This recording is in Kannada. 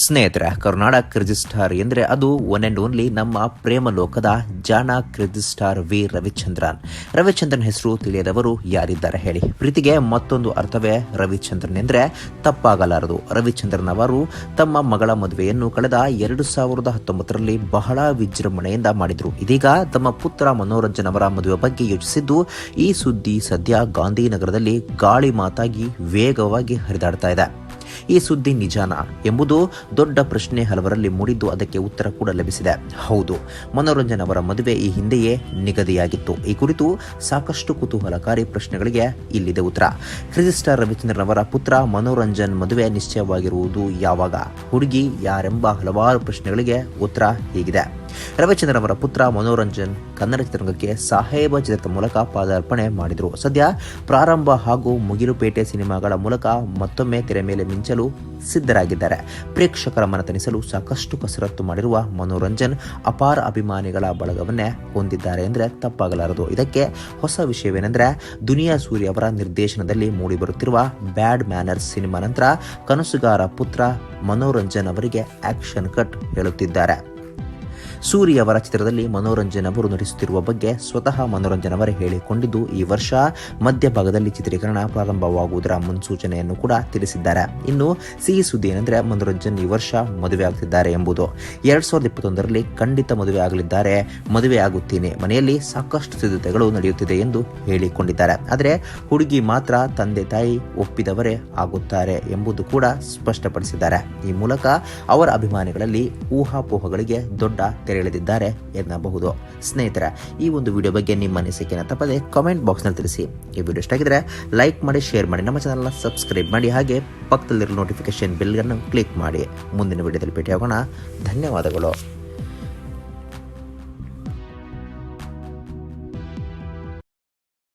ಸ್ನೇಹಿತರೆ, ಕರ್ನಾಟಕ ಕ್ರೇಜಿ ಸ್ಟಾರ್ ಎಂದರೆ ಅದು ಒನ್ ಅಂಡ್ ಓನ್ಲಿ ನಮ್ಮ ಪ್ರೇಮ ಲೋಕದ ಜಾಣ ಕ್ರೇಜಿ ಸ್ಟಾರ್ ವಿ ರವಿಚಂದ್ರನ್ ಹೆಸರು ತಿಳಿಯದವರು ಯಾರಿದ್ದಾರೆ ಹೇಳಿ. ಪ್ರೀತಿಗೆ ಮತ್ತೊಂದು ಅರ್ಥವೇ ರವಿಚಂದ್ರನ್ ಎಂದರೆ ತಪ್ಪಾಗಲಾರದು. ರವಿಚಂದ್ರನ್ ಅವರು ತಮ್ಮ ಮಗಳ ಮದುವೆಯನ್ನು ಕಳೆದ 2019ರಲ್ಲಿ ಬಹಳ ವಿಜೃಂಭಣೆಯಿಂದ ಮಾಡಿದರು. ಇದೀಗ ತಮ್ಮ ಪುತ್ರ ಮನೋರಂಜನ್ ಅವರ ಮದುವೆ ಬಗ್ಗೆ ಯೋಚಿಸಿದ್ದು ಈ ಸುದ್ದಿ ಸದ್ಯ ಗಾಂಧಿನಗರದಲ್ಲಿ ಗಾಳಿ ಮಾತಾಗಿ ವೇಗವಾಗಿ ಹರಿದಾಡ್ತಾ ಇದೆ. ಈ ಸುದ್ದಿ ನಿಜಾನಾ ಎಂಬುದು ದೊಡ್ಡ ಪ್ರಶ್ನೆ ಹಲವರಲ್ಲಿ ಮೂಡಿದ್ದು ಅದಕ್ಕೆ ಉತ್ತರ ಕೂಡ ಲಭಿಸಿದೆ. ಹೌದು, ಮನೋರಂಜನ್ ಅವರ ಮದುವೆ ಈ ಹಿಂದೆಯೇ ನಿಗದಿಯಾಗಿತ್ತು. ಈ ಕುರಿತು ಸಾಕಷ್ಟು ಕುತೂಹಲಕಾರಿ ಪ್ರಶ್ನೆಗಳಿಗೆ ಇಲ್ಲಿದೆ ಉತ್ತರ. ಕ್ರೇಜಿ ಸ್ಟಾರ್ ರವಿಚಂದ್ರನ್ ಅವರ ಪುತ್ರ ಮನೋರಂಜನ್ ಮದುವೆ ನಿಶ್ಚಯವಾಗಿರುವುದು ಯಾವಾಗ, ಹುಡುಗಿ ಯಾರೆಂಬ ಹಲವಾರು ಪ್ರಶ್ನೆಗಳಿಗೆ ಉತ್ತರ ಹೀಗಿದೆ. ರವಿಚಂದ್ರನ್ ಅವರ ಪುತ್ರ ಮನೋರಂಜನ್ ಕನ್ನಡ ಚಿತ್ರರಂಗಕ್ಕೆ ಸಾಹೇಬ ಚಿತ್ರದ ಮೂಲಕ ಪಾದಾರ್ಪಣೆ ಮಾಡಿದರು. ಸದ್ಯ ಪ್ರಾರಂಭ ಹಾಗೂ ಮುಗಿಲುಪೇಟೆ ಸಿನಿಮಾಗಳ ಮೂಲಕ ಮತ್ತೊಮ್ಮೆ ತೆರೆ ಮೇಲೆ ಮಿಂಚಲು ಸಿದ್ಧರಾಗಿದ್ದಾರೆ. ಪ್ರೇಕ್ಷಕರ ಮನತನಿಸಲು ಸಾಕಷ್ಟು ಕಸರತ್ತು ಮಾಡಿರುವ ಮನೋರಂಜನ್ ಅಪಾರ ಅಭಿಮಾನಿಗಳ ಬಳಗವನ್ನೇ ಹೊಂದಿದ್ದಾರೆ ಎಂದರೆ ತಪ್ಪಾಗಲಾರದು. ಇದಕ್ಕೆ ಹೊಸ ವಿಷಯವೇನೆಂದರೆ, ದುನಿಯಾ ಸೂರ್ಯ ಅವರ ನಿರ್ದೇಶನದಲ್ಲಿ ಮೂಡಿಬರುತ್ತಿರುವ ಬ್ಯಾಡ್ ಮ್ಯಾನರ್ಸ್ ಸಿನಿಮಾ ನಂತರ ಕನಸುಗಾರ ಪುತ್ರ ಮನೋರಂಜನ್ ಅವರಿಗೆ ಆಕ್ಷನ್ ಕಟ್ ಹೇಳುತ್ತಿದ್ದಾರೆ. ಸೂರ್ಯ ಅವರ ಚಿತ್ರದಲ್ಲಿ ಮನೋರಂಜನ್ ಅವರು ನಟಿಸುತ್ತಿರುವ ಬಗ್ಗೆ ಸ್ವತಃ ಮನೋರಂಜನ್ ಅವರೇ ಹೇಳಿಕೊಂಡಿದ್ದು ಈ ವರ್ಷ ಮಧ್ಯಭಾಗದಲ್ಲಿ ಚಿತ್ರೀಕರಣ ಪ್ರಾರಂಭವಾಗುವುದರ ಮುನ್ಸೂಚನೆಯನ್ನು ಕೂಡ ತಿಳಿಸಿದ್ದಾರೆ. ಇನ್ನು ಸಿಹಿ ಸುದ್ದಿ ಏನೆಂದರೆ, ಮನೋರಂಜನ್ ಈ ವರ್ಷ ಮದುವೆ ಆಗುತ್ತಿದ್ದಾರೆ ಎಂಬುದು. 2021ರಲ್ಲಿ ಖಂಡಿತ ಮದುವೆ ಆಗಲಿದ್ದಾರೆ, ಮದುವೆ ಆಗುತ್ತೀನಿ, ಮನೆಯಲ್ಲಿ ಸಾಕಷ್ಟು ಸಿದ್ಧತೆಗಳು ನಡೆಯುತ್ತಿದೆ ಎಂದು ಹೇಳಿಕೊಂಡಿದ್ದಾರೆ. ಆದರೆ ಹುಡುಗಿ ಮಾತ್ರ ತಂದೆ ತಾಯಿ ಒಪ್ಪಿದವರೇ ಆಗುತ್ತಾರೆ ಎಂಬುದು ಕೂಡ ಸ್ಪಷ್ಟಪಡಿಸಿದ್ದಾರೆ. ಈ ಮೂಲಕ ಅವರ ಅಭಿಮಾನಿಗಳಲ್ಲಿ ಊಹಾಪೋಹಗಳಿಗೆ ದೊಡ್ಡ ಎಳೆದಿದ್ದಾರೆ ಎನ್ನಬಹುದು. ಸ್ನೇಹಿತರೆ, ಈ ಒಂದು ವಿಡಿಯೋ ಬಗ್ಗೆ ನಿಮ್ಮ ಅನಿಸಿಕೆಯನ್ನು ತಪ್ಪದೆ ಕಾಮೆಂಟ್ ಬಾಕ್ಸ್ನಲ್ಲಿ ತಿಳಿಸಿ. ಈ ವಿಡಿಯೋ ಇಷ್ಟ ಆಗಿದ್ರೆ ಲೈಕ್ ಮಾಡಿ, ಶೇರ್ ಮಾಡಿ, ನಮ್ಮ ಚಾನಲ್ನ ಸಬ್ಸ್ಕ್ರೈಬ್ ಮಾಡಿ, ಹಾಗೆ ಪಕ್ಕದಲ್ಲಿರೋ ನೋಟಿಫಿಕೇಶನ್ ಬೆಲ್ ಅನ್ನು ಕ್ಲಿಕ್ ಮಾಡಿ. ಮುಂದಿನ ವಿಡಿಯೋದಲ್ಲಿ ಭೇಟಿಯಾಗೋಣ. ಧನ್ಯವಾದಗಳು.